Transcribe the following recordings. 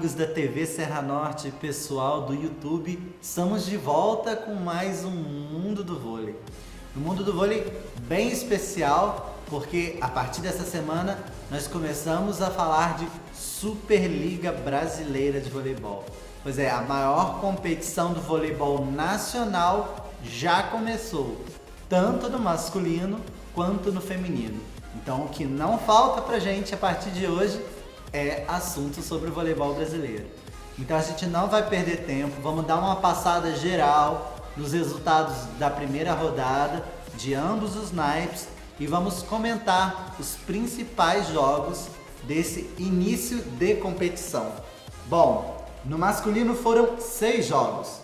amigos da TV Serra Norte, pessoal do YouTube, estamos de volta com mais um Mundo do Vôlei. Um Mundo do Vôlei bem especial, porque a partir dessa semana nós começamos a falar de Superliga Brasileira de Voleibol. Pois é, a maior competição do voleibol nacional já começou, tanto no masculino quanto no feminino. Então o que não falta pra gente a partir de hoje é assunto sobre o voleibol brasileiro. Então a gente não vai perder tempo, vamos dar uma passada geral nos resultados da primeira rodada de ambos os naipes e vamos comentar os principais jogos desse início de competição. Bom, no masculino foram 6 jogos.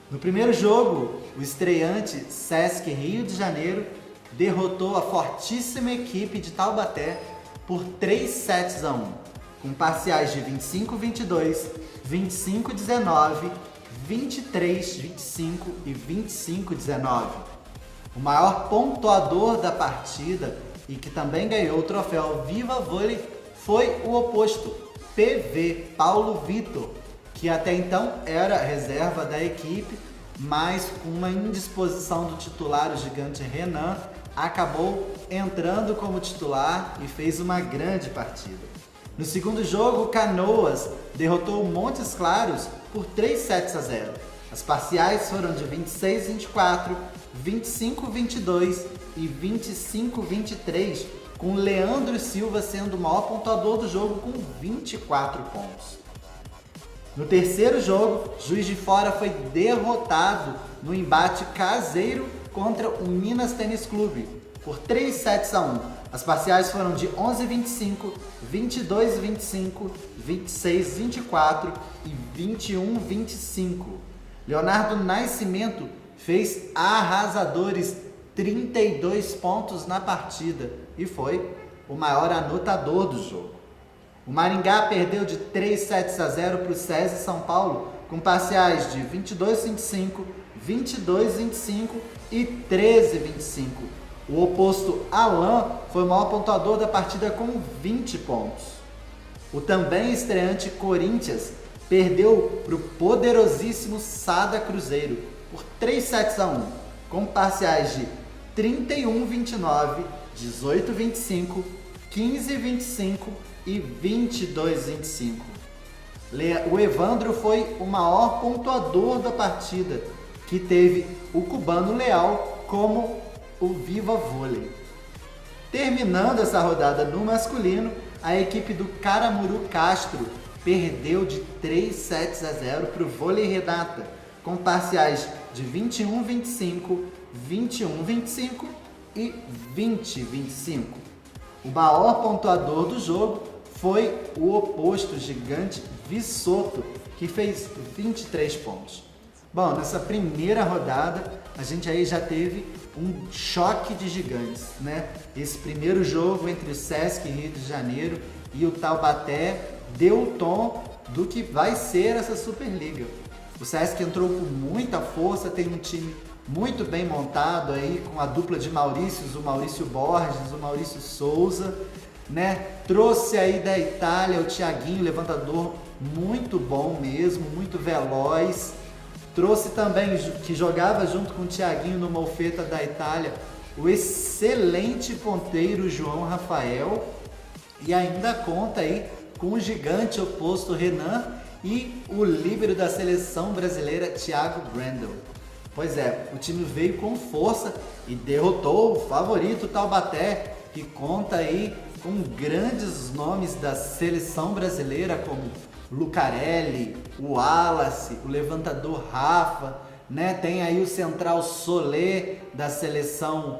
No primeiro jogo, o estreante Sesc Rio de Janeiro derrotou a fortíssima equipe de Taubaté por 3 sets a 1, com parciais de 25-22, 25-19, 23-25 e 25-19. O maior pontuador da partida e que também ganhou o troféu Viva Vôlei foi o oposto, PV, Paulo Vitor, que até então era reserva da equipe, mas com uma indisposição do titular, o gigante Renan, acabou entrando como titular e fez uma grande partida. No segundo jogo, o Canoas derrotou o Montes Claros por 3 sets a 0. As parciais foram de 26-24, 25-22 e 25-23, com Leandro Silva sendo o maior pontuador do jogo com 24 pontos. No terceiro jogo, Juiz de Fora foi derrotado no embate caseiro contra o Minas Tênis Clube por 3 sets a 1. As parciais foram de 11-25, 22-25, 26-24 e 21-25. Leonardo Nascimento fez arrasadores 32 pontos na partida e foi o maior anotador do jogo. O Maringá perdeu de 3 sets a 0 para o SESI São Paulo, com parciais de 22-25, 22-25 e 13-25. O oposto Alain foi o maior pontuador da partida com 20 pontos. O também estreante Corinthians perdeu para o poderosíssimo Sada Cruzeiro por 3 sets a 1, com parciais de 31-29, 18-25, 15-25 e 22-25. O Evandro foi o maior pontuador da partida, que teve o cubano Leal como o Viva Vôlei. Terminando essa rodada no masculino, a equipe do Caramuru Castro perdeu de 3 sets a 0 para o Vôlei Renata, com parciais de 21-25, 21-25 e 20-25. O maior pontuador do jogo foi o oposto gigante Vissoto, que fez 23 pontos. Bom, nessa primeira rodada, a gente aí já teve um choque de gigantes, né? Esse primeiro jogo entre o Sesc Rio de Janeiro e o Taubaté deu o tom do que vai ser essa Superliga. O Sesc entrou com muita força, tem um time muito bem montado aí, com a dupla de Maurícios, o Maurício Borges, o Maurício Souza, né? Trouxe aí da Itália o Thiaguinho, levantador muito bom mesmo, muito veloz. Trouxe também, que jogava junto com o Thiaguinho no Molfetta da Itália, o excelente ponteiro João Rafael. E ainda conta aí com o gigante oposto Renan e o líbero da seleção brasileira Thiago Brandel. Pois é, o time veio com força e derrotou o favorito Taubaté, que conta aí com grandes nomes da seleção brasileira como Lucarelli, o Wallace, o levantador Rafa, né? Tem aí o central Solé da seleção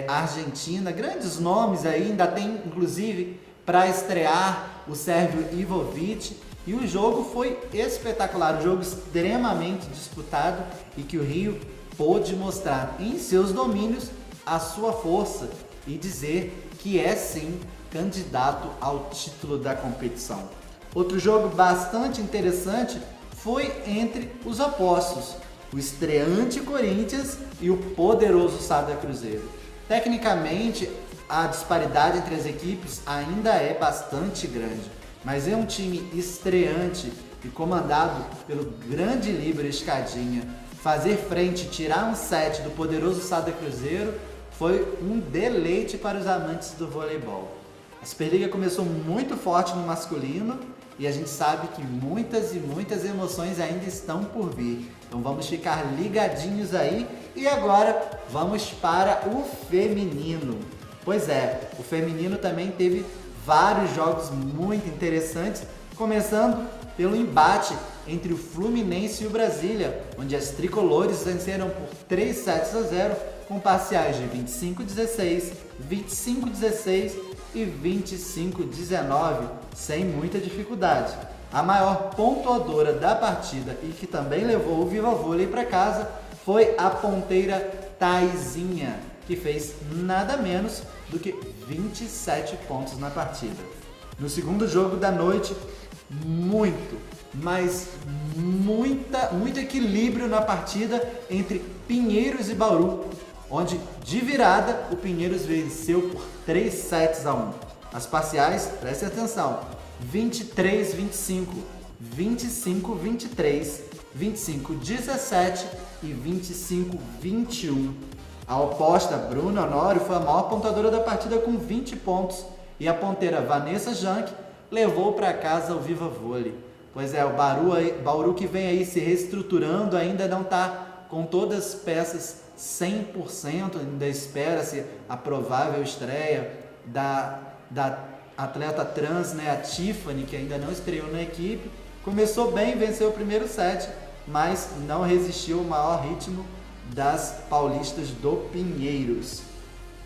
argentina, grandes nomes aí, ainda tem inclusive para estrear o sérvio Ivovic, e o jogo foi espetacular, um jogo extremamente disputado e que o Rio pôde mostrar em seus domínios a sua força e dizer que é sim candidato ao título da competição. Outro jogo bastante interessante foi entre os opostos, o estreante Corinthians e o poderoso Sada Cruzeiro. Tecnicamente, a disparidade entre as equipes ainda é bastante grande. mas é um time estreante e comandado pelo grande líbero Escadinha. Fazer frente e tirar um set do poderoso Sada Cruzeiro foi um deleite para os amantes do voleibol. A Superliga começou muito forte no masculino e a gente sabe que muitas e muitas emoções ainda estão por vir. Então vamos ficar ligadinhos aí e agora vamos para o feminino. Pois é, o feminino também teve vários jogos muito interessantes, começando pelo embate entre o Fluminense e o Brasília, onde as tricolores venceram por 3-0 com parciais de 25-16, 25-16 e 25-19, sem muita dificuldade. A maior pontuadora da partida e que também levou o Viva Vôlei para casa foi a ponteira Taizinha, que fez nada menos do que 27 pontos na partida. No segundo jogo da noite, muito equilíbrio na partida entre Pinheiros e Bauru, onde de virada o Pinheiros venceu por 3-1. As parciais, preste atenção, 23-25, 25-23, 25-17 e 25-21. A oposta, Bruna Honório, foi a maior pontuadora da partida com 20 pontos e a ponteira Vanessa Jank levou para casa o Viva Vôlei. Pois é, o Bauru que vem aí se reestruturando, ainda não está com todas as peças 100%, ainda espera-se a provável estreia da atleta trans, né, a Tiffany, que ainda não estreou na equipe. Começou bem, venceu o primeiro set, mas não resistiu ao maior ritmo das paulistas do Pinheiros.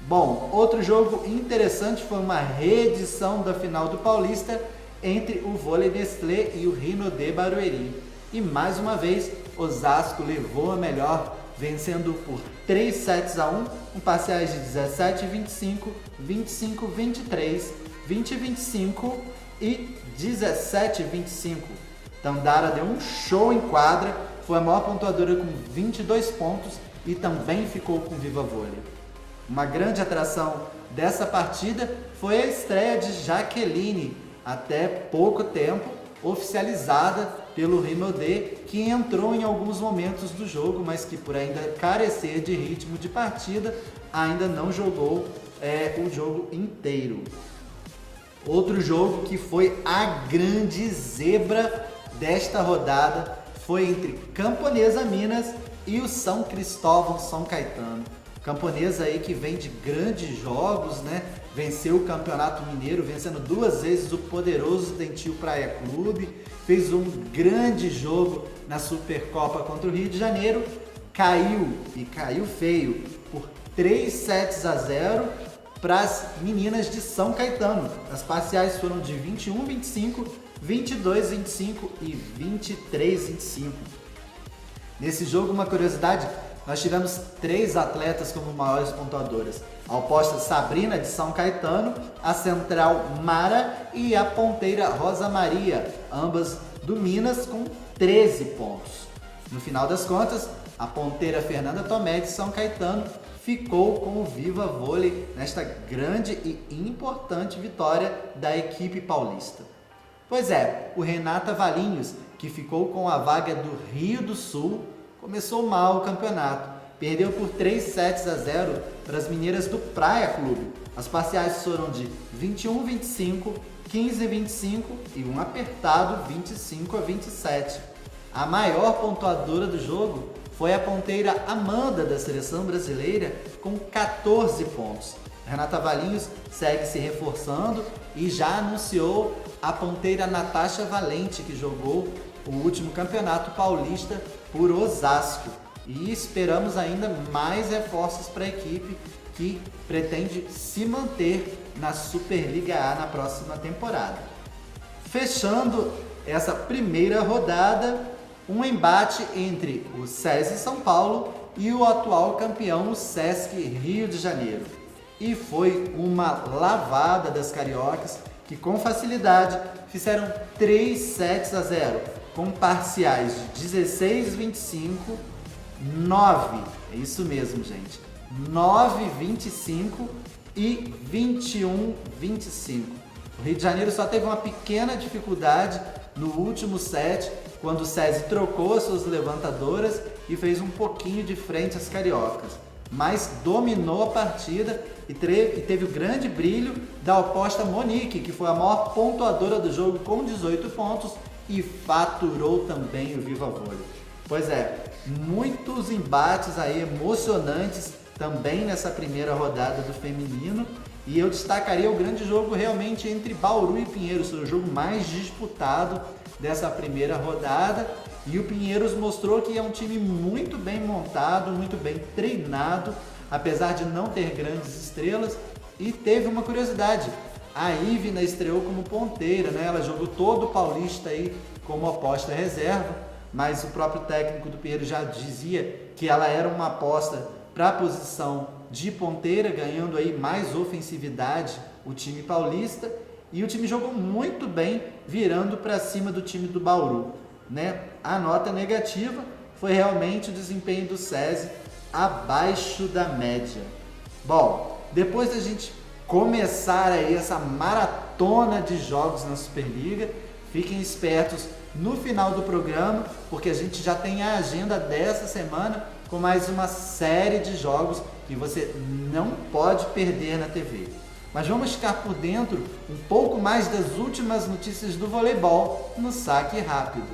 Bom, outro jogo interessante foi uma reedição da final do Paulista entre o Vôlei Nestlé e o Rinodê Barueri. E mais uma vez, Osasco levou a melhor, vencendo por 3-1, com parciais de 17-25, 25-23, 20-25 e 17-25. Tandara deu um show em quadra, foi a maior pontuadora com 22 pontos e também ficou com Viva Vôlei. Uma grande atração dessa partida foi a estreia de Jaqueline, até pouco tempo oficializada pelo Rinodê, que entrou em alguns momentos do jogo, mas que por ainda carecer de ritmo de partida, ainda não jogou o jogo inteiro. Outro jogo que foi a grande zebra desta rodada foi entre Camponesa Minas e o São Cristóvão São Caetano. Camponesa aí que vem de grandes jogos, né? Venceu o Campeonato Mineiro, vencendo 2 vezes o poderoso Dentil Praia Clube, fez um grande jogo na Supercopa contra o Rio de Janeiro, caiu feio por 3-0 para as meninas de São Caetano. As parciais foram de 21-25, 22-25 e 23-25. Nesse jogo, uma curiosidade, nós tivemos 3 atletas como maiores pontuadoras. A oposta Sabrina, de São Caetano, a central Mara e a ponteira Rosa Maria, ambas do Minas, com 13 pontos. No final das contas, a ponteira Fernanda Tomé, de São Caetano, ficou com o Viva Vôlei nesta grande e importante vitória da equipe paulista. Pois é, o Renata Valinhos, que ficou com a vaga do Rio do Sul, começou mal o campeonato. Perdeu por 3-0 para as mineiras do Praia Clube. As parciais foram de 21-25, 15-25 e um apertado 25-27. A maior pontuadora do jogo foi a ponteira Amanda, da seleção brasileira, com 14 pontos. Renata Valinhos segue se reforçando e já anunciou a ponteira Natasha Valente, que jogou o último campeonato paulista por Osasco. E esperamos ainda mais reforços para a equipe que pretende se manter na Superliga A na próxima temporada. Fechando essa primeira rodada, um embate entre o SESI São Paulo e o atual campeão, o Sesc Rio de Janeiro. E foi uma lavada das cariocas que com facilidade fizeram 3-0, com parciais de 16-25, 9, é isso mesmo, gente, 9-25 e 21-25. O Rio de Janeiro só teve uma pequena dificuldade no último set, quando o SESI trocou as suas levantadoras e fez um pouquinho de frente às cariocas. Mas dominou a partida e teve o grande brilho da oposta Monique, que foi a maior pontuadora do jogo com 18 pontos e faturou também o Viva Vôlei. Pois é, muitos embates aí emocionantes também nessa primeira rodada do feminino, e eu destacaria o grande jogo realmente entre Bauru e Pinheiros, o jogo mais disputado dessa primeira rodada, e o Pinheiros mostrou que é um time muito bem montado, muito bem treinado, apesar de não ter grandes estrelas. E teve uma curiosidade, a Ivna estreou como ponteira, né? Ela jogou todo o Paulista aí como aposta reserva, mas o próprio técnico do Pinheiros já dizia que ela era uma aposta para a posição de ponteira, ganhando aí mais ofensividade o time paulista, e o time jogou muito bem, virando para cima do time do Bauru, né? A nota negativa foi realmente o desempenho do SESI abaixo da média. Bom, depois da gente começar aí essa maratona de jogos na Superliga, fiquem espertos no final do programa, porque a gente já tem a agenda dessa semana com mais uma série de jogos que você não pode perder na TV. Mas vamos ficar por dentro um pouco mais das últimas notícias do voleibol no Saque Rápido.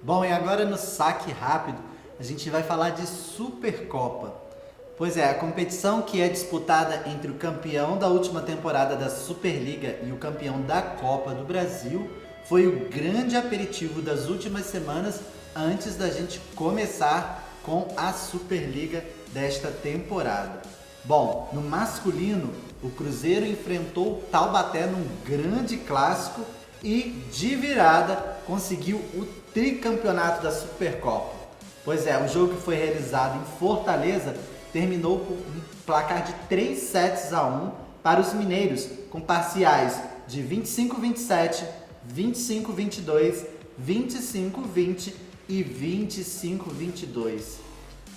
Bom, e agora no Saque Rápido a gente vai falar de Supercopa. Pois é, a competição que é disputada entre o campeão da última temporada da Superliga e o campeão da Copa do Brasil foi o grande aperitivo das últimas semanas antes da gente começar com a Superliga desta temporada. Bom, no masculino, o Cruzeiro enfrentou o Taubaté num grande clássico e, de virada, conseguiu o tricampeonato da Supercopa. Pois é, o jogo que foi realizado em Fortaleza terminou com um placar de 3-1 para os mineiros, com parciais de 25-27, 25-22, 25-20 e 25-22.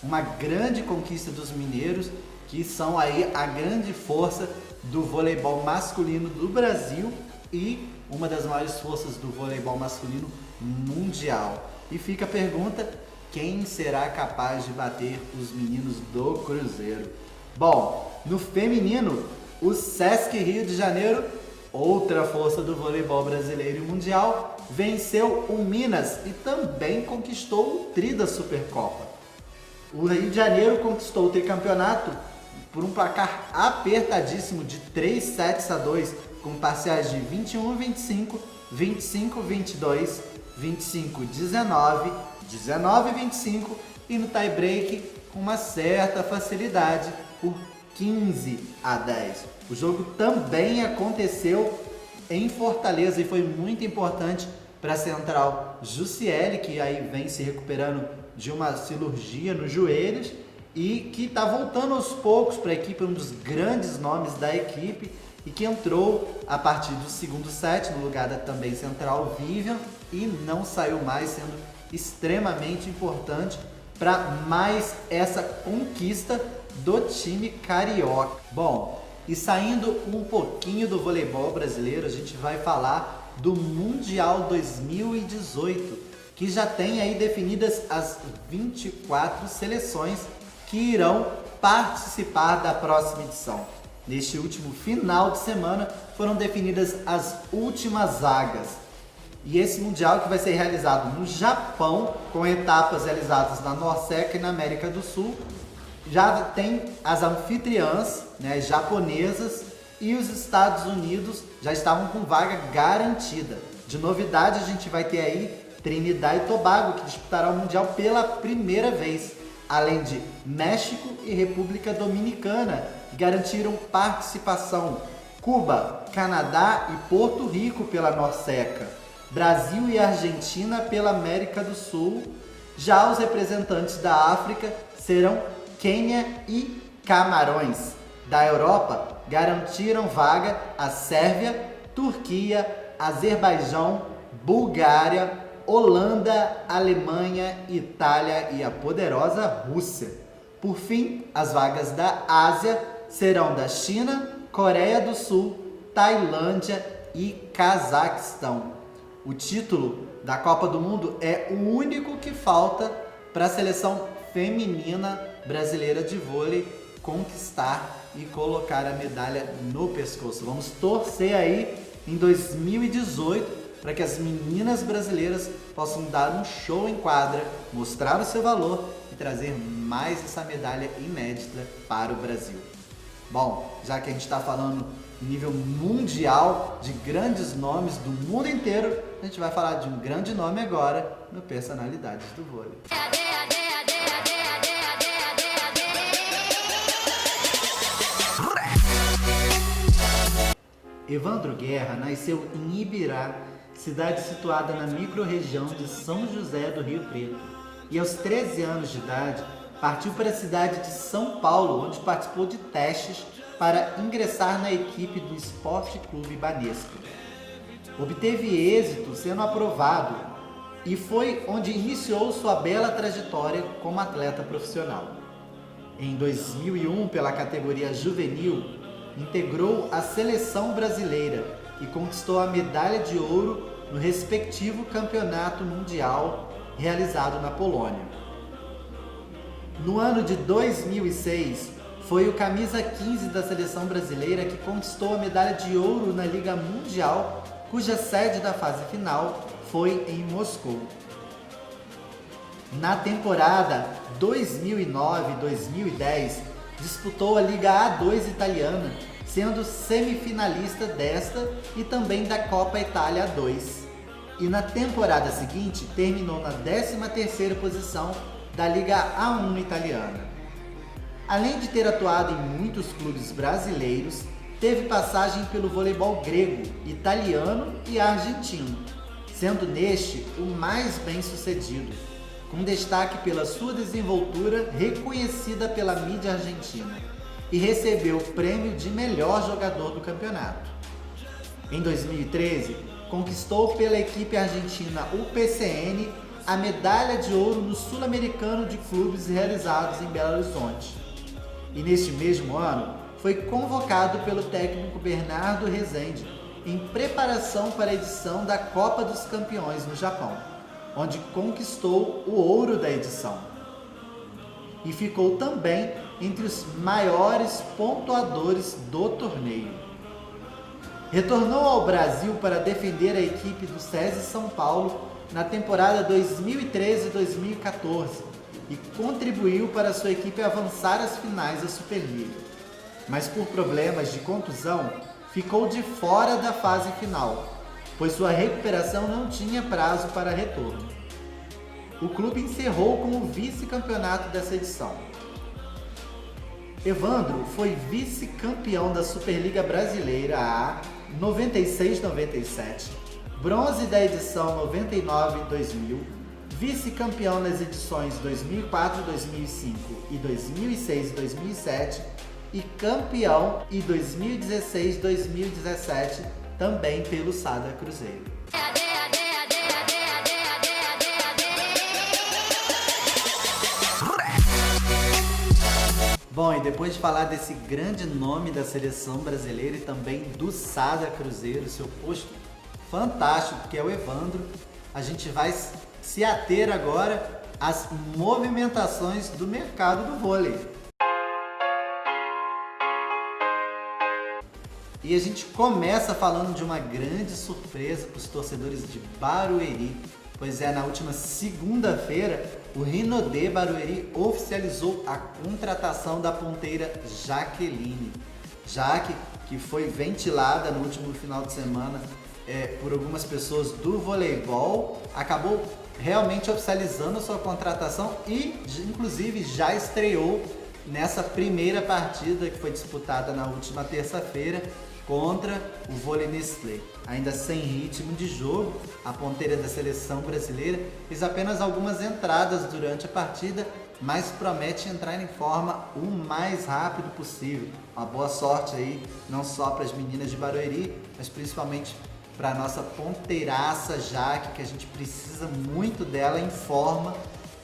Uma grande conquista dos mineiros, que são aí a grande força do voleibol masculino do Brasil e uma das maiores forças do voleibol masculino mundial. E fica a pergunta, quem será capaz de bater os meninos do Cruzeiro? Bom, no feminino, o Sesc Rio de Janeiro, outra força do voleibol brasileiro e mundial, venceu o Minas e também conquistou o tri da Supercopa. O Rio de Janeiro conquistou o tricampeonato por um placar apertadíssimo de 3-2, com parciais de 21-25, 25-22, 25-19, 19-25 e no tie-break com uma certa facilidade por 15-10. O jogo também aconteceu em Fortaleza e foi muito importante para a central Jussiele, que aí vem se recuperando de uma cirurgia nos joelhos e que está voltando aos poucos para a equipe, um dos grandes nomes da equipe, e que entrou a partir do segundo set no lugar da também central Vivian e não saiu mais, sendo extremamente importante para mais essa conquista do time carioca. Bom, e saindo um pouquinho do voleibol brasileiro, a gente vai falar do Mundial 2018, que já tem aí definidas as 24 seleções que irão participar da próxima edição. Neste último final de semana foram definidas as últimas vagas. E esse Mundial, que vai ser realizado no Japão, com etapas realizadas na Norseca e na América do Sul, já tem as anfitriãs, né, as japonesas, e os Estados Unidos já estavam com vaga garantida. De novidade, a gente vai ter aí Trinidad e Tobago, que disputará o Mundial pela primeira vez, além de México e República Dominicana, que garantiram participação. Cuba, Canadá e Porto Rico pela Norseca, Brasil e Argentina pela América do Sul. Já os representantes da África serão Quênia e Camarões. Da Europa, garantiram vaga a Sérvia, Turquia, Azerbaijão, Bulgária, Holanda, Alemanha, Itália e a poderosa Rússia. Por fim, as vagas da Ásia serão da China, Coreia do Sul, Tailândia e Cazaquistão. O título da Copa do Mundo é o único que falta para a seleção feminina brasileira de vôlei conquistar e colocar a medalha no pescoço. Vamos torcer aí em 2018 para que as meninas brasileiras possam dar um show em quadra, mostrar o seu valor e trazer mais essa medalha inédita para o Brasil. Bom, já que a gente está falando em nível mundial de grandes nomes do mundo inteiro, a gente vai falar de um grande nome agora no Personalidades do Vôlei. Evandro Guerra nasceu em Ibirá, cidade situada na microrregião de São José do Rio Preto, e aos 13 anos de idade partiu para a cidade de São Paulo, onde participou de testes para ingressar na equipe do Esporte Clube Banesco. Obteve êxito sendo aprovado e foi onde iniciou sua bela trajetória como atleta profissional. Em 2001, pela categoria juvenil, integrou a seleção brasileira e conquistou a medalha de ouro no respectivo campeonato mundial realizado na Polônia. No ano de 2006, foi o camisa 15 da seleção brasileira que conquistou a medalha de ouro na Liga Mundial, cuja sede da fase final foi em Moscou. Na temporada 2009-2010, disputou a Liga A2 italiana, sendo semifinalista desta e também da Copa Itália A2. E na temporada seguinte, terminou na 13ª posição da Liga A1 italiana. Além de ter atuado em muitos clubes brasileiros, teve passagem pelo voleibol grego, italiano e argentino, sendo neste o mais bem-sucedido, com destaque pela sua desenvoltura reconhecida pela mídia argentina, e recebeu o prêmio de melhor jogador do campeonato. Em 2013, conquistou pela equipe argentina UPCN a medalha de ouro no Sul-Americano de Clubes realizados em Belo Horizonte. E neste mesmo ano, foi convocado pelo técnico Bernardo Rezende em preparação para a edição da Copa dos Campeões no Japão, onde conquistou o ouro da edição. E ficou também entre os maiores pontuadores do torneio. Retornou ao Brasil para defender a equipe do SESI São Paulo na temporada 2013-2014 e contribuiu para sua equipe avançar às finais da Superliga. Mas por problemas de contusão, ficou de fora da fase final, pois sua recuperação não tinha prazo para retorno. O clube encerrou com o vice-campeonato dessa edição. Evandro foi vice-campeão da Superliga Brasileira A 96-97, bronze da edição 99-2000, vice-campeão nas edições 2004, 2005 e 2006 e 2007 e campeão em 2016-2017 também pelo Sada Cruzeiro. Bom, e depois de falar desse grande nome da seleção brasileira e também do Sada Cruzeiro, seu posto fantástico que é o Evandro, a gente vai se ater agora às movimentações do mercado do vôlei. E a gente começa falando de uma grande surpresa para os torcedores de Barueri, pois na última segunda-feira o Rinodê Barueri oficializou a contratação da ponteira Jaqueline. Jaque, que foi ventilada no último final de semana por algumas pessoas do voleibol, acabou realmente oficializando a sua contratação e inclusive já estreou nessa primeira partida que foi disputada na última terça-feira contra o Vôlei Nestlé. Ainda sem ritmo de jogo, a ponteira da seleção brasileira fez apenas algumas entradas durante a partida, mas promete entrar em forma o mais rápido possível. Uma boa sorte aí, não só para as meninas de Barueri, mas principalmente para a nossa ponteiraça Jaque, que a gente precisa muito dela em forma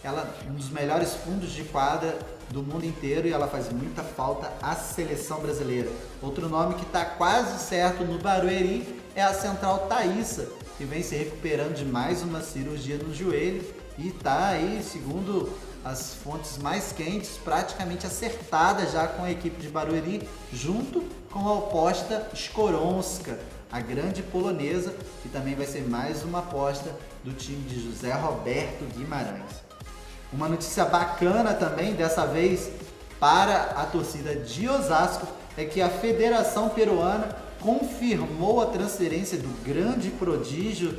ela um dos melhores fundos de quadra do mundo inteiro e ela faz muita falta à seleção brasileira. Outro nome que está quase certo no Barueri é a central Thaíssa, que vem se recuperando de mais uma cirurgia no joelho e está aí, segundo as fontes mais quentes, praticamente acertada já com a equipe de Barueri, junto com a oposta Skoronska, a grande polonesa, que também vai ser mais uma aposta do time de José Roberto Guimarães. Uma notícia bacana também, dessa vez para a torcida de Osasco, é que a Federação Peruana confirmou a transferência do grande prodígio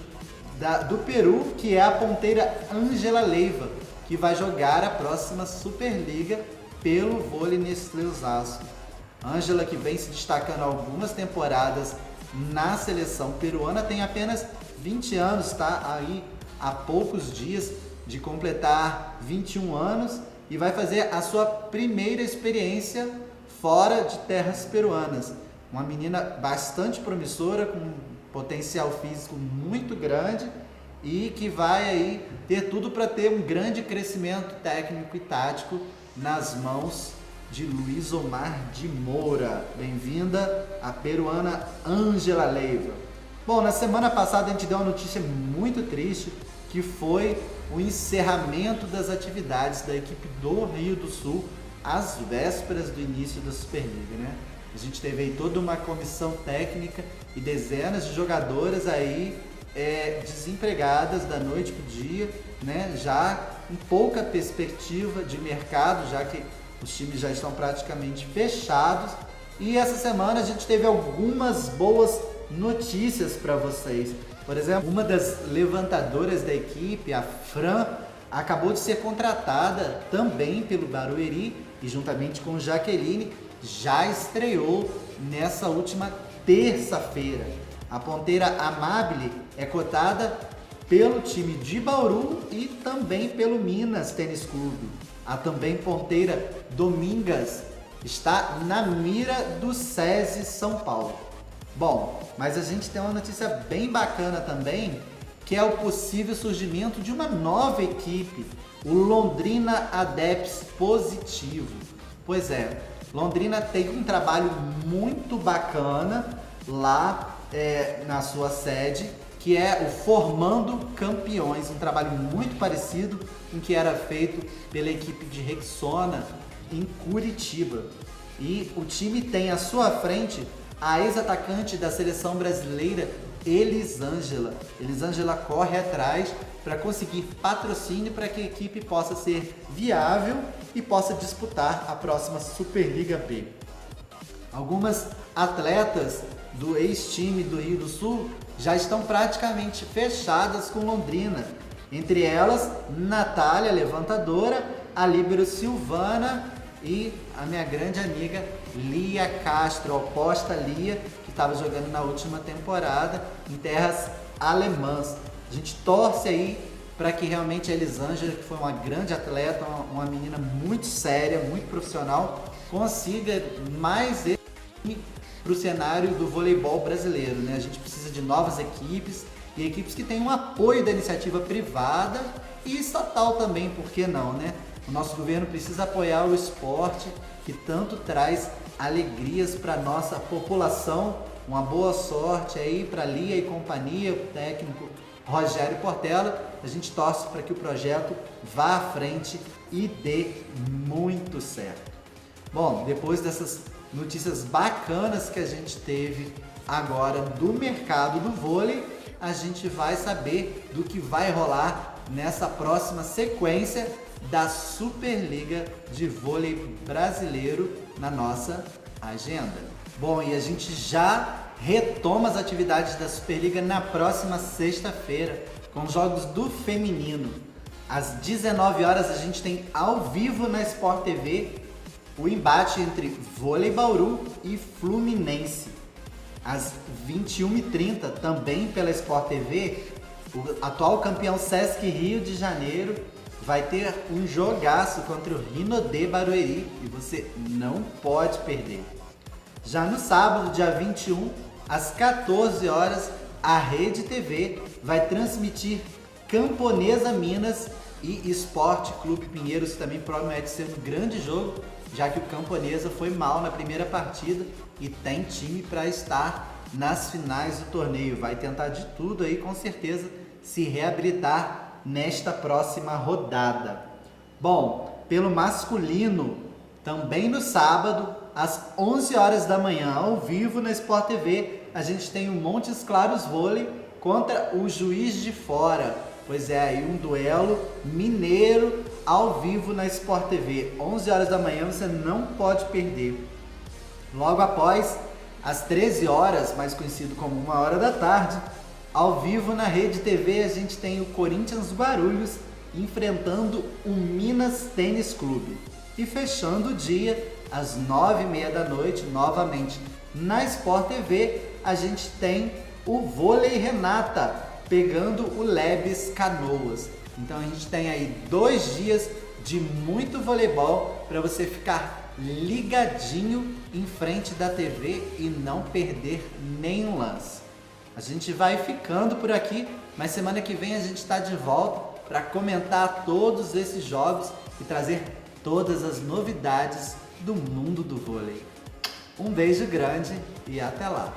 do Peru, que é a ponteira Ângela Leiva, que vai jogar a próxima Superliga pelo vôlei Nestlé Osasco. Ângela, que vem se destacando algumas temporadas na seleção peruana, tem apenas 20 anos, está aí há poucos dias de completar 21 anos e vai fazer a sua primeira experiência fora de terras peruanas. Uma menina bastante promissora, com um potencial físico muito grande e que vai aí ter tudo para ter um grande crescimento técnico e tático nas mãos de Luiz Omar de Moura. Bem-vinda a peruana Ângela Leiva. Bom, na semana passada a gente deu uma notícia muito triste, que foi o encerramento das atividades da equipe do Rio do Sul às vésperas do início da Superliga, né? A gente teve aí toda uma comissão técnica e dezenas de jogadoras aí desempregadas da noite para o dia, né? Já com pouca perspectiva de mercado, já que os times já estão praticamente fechados. E essa semana a gente teve algumas boas notícias para vocês. Por exemplo, uma das levantadoras da equipe, a Fran, acabou de ser contratada também pelo Barueri e juntamente com Jaqueline já estreou nessa última terça-feira. A ponteira Amabile é cotada pelo time de Bauru e também pelo Minas Tênis Clube. A também ponteira Domingas está na mira do SESI São Paulo. Bom, mas a gente tem uma notícia bem bacana também, que é o possível surgimento de uma nova equipe, o Londrina Adepts Positivo. Pois é, Londrina tem um trabalho muito bacana lá na sua sede, que é o Formando Campeões, um trabalho muito parecido com o que era feito pela equipe de Rexona em Curitiba. E o time tem à sua frente a ex-atacante da seleção brasileira, Elisângela. Elisângela corre atrás para conseguir patrocínio para que a equipe possa ser viável e possa disputar a próxima Superliga B. Algumas atletas do ex-time do Rio do Sul já estão praticamente fechadas com Londrina. Entre elas, Natália, levantadora, a líbero Silvana e a minha grande amiga Lia Castro, a oposta Lia, que estava jogando na última temporada em terras alemãs. A gente torce aí para que realmente a Elisângela, que foi uma grande atleta, uma menina muito séria, muito profissional, consiga mais para o cenário do voleibol brasileiro, né? A gente precisa de novas equipes e equipes que tenham apoio da iniciativa privada e estatal também, por que não, né? O nosso governo precisa apoiar o esporte, que tanto traz alegrias para a nossa população. Uma boa sorte aí para Lia e companhia, o técnico Rogério Portela. A gente torce para que o projeto vá à frente e dê muito certo. Bom, depois dessas notícias bacanas que a gente teve agora do mercado do vôlei, a gente vai saber do que vai rolar nessa próxima sequência da Superliga de Vôlei Brasileiro na nossa agenda. Bom, e a gente já retoma as atividades da Superliga na próxima sexta-feira, com os jogos do feminino. Às 19 horas a gente tem ao vivo na Sport TV o embate entre Vôlei Bauru e Fluminense. Às 21h30, também pela Sport TV, o atual campeão Sesc Rio de Janeiro vai ter um jogaço contra o Rinodê Barueri e você não pode perder. Já no sábado, dia 21, às 14 horas, a Rede TV vai transmitir Camponesa Minas e Esporte Clube Pinheiros, que também promete ser um grande jogo, já que o Camponesa foi mal na primeira partida e tem time para estar nas finais do torneio. Vai tentar de tudo aí, com certeza, se reabilitar nesta próxima rodada. Bom, pelo masculino, também no sábado, às 11 horas da manhã, ao vivo na Sport TV, a gente tem o Montes Claros Vôlei contra o Juiz de Fora. Pois é, aí um duelo mineiro ao vivo na Sport TV. 11 horas da manhã você não pode perder. Logo após, às 13 horas, mais conhecido como 1 hora da tarde, ao vivo na Rede TV a gente tem o Corinthians Guarulhos enfrentando o Minas Tênis Clube. E fechando o dia, às 9h30 da noite, novamente na Sport TV, a gente tem o Vôlei Renata pegando o Lebes Canoas. Então a gente tem aí 2 dias de muito voleibol para você ficar ligadinho em frente da TV e não perder nenhum lance. A gente vai ficando por aqui, mas semana que vem a gente está de volta para comentar todos esses jogos e trazer todas as novidades do mundo do vôlei. Um beijo grande e até lá!